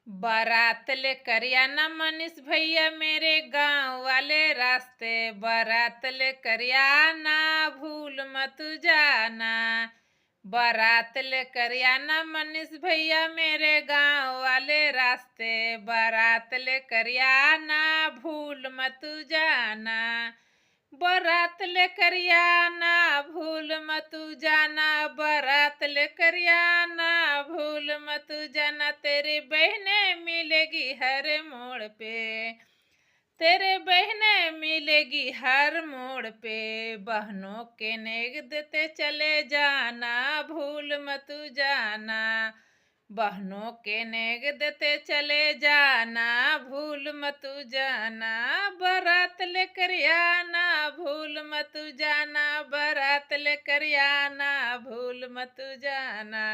बारात लेकर आना मनीष भैया मेरे गांव वाले रास्ते। बारात लेकर आना भूल मत जाना। बारात लेकर आना मनीष भैया मेरे गांव वाले रास्ते। बारात लेकर आना भूल मत जाना। बारात लेकर आना भूल मत जाना। बारात लेकर आना भूल मत जाना। तेरी बहनें मिलेगी हर मोड़ पे। तेरे बहनें मिलेगी हर मोड़ पे। बहनों के नेग देते चले जाना भूल मत जाना। बहनों के नेग देते चले जाना भूल मत जाना। बारात लेकर आना भूल मत जाना। बारात लेकर आना भूल मत जाना।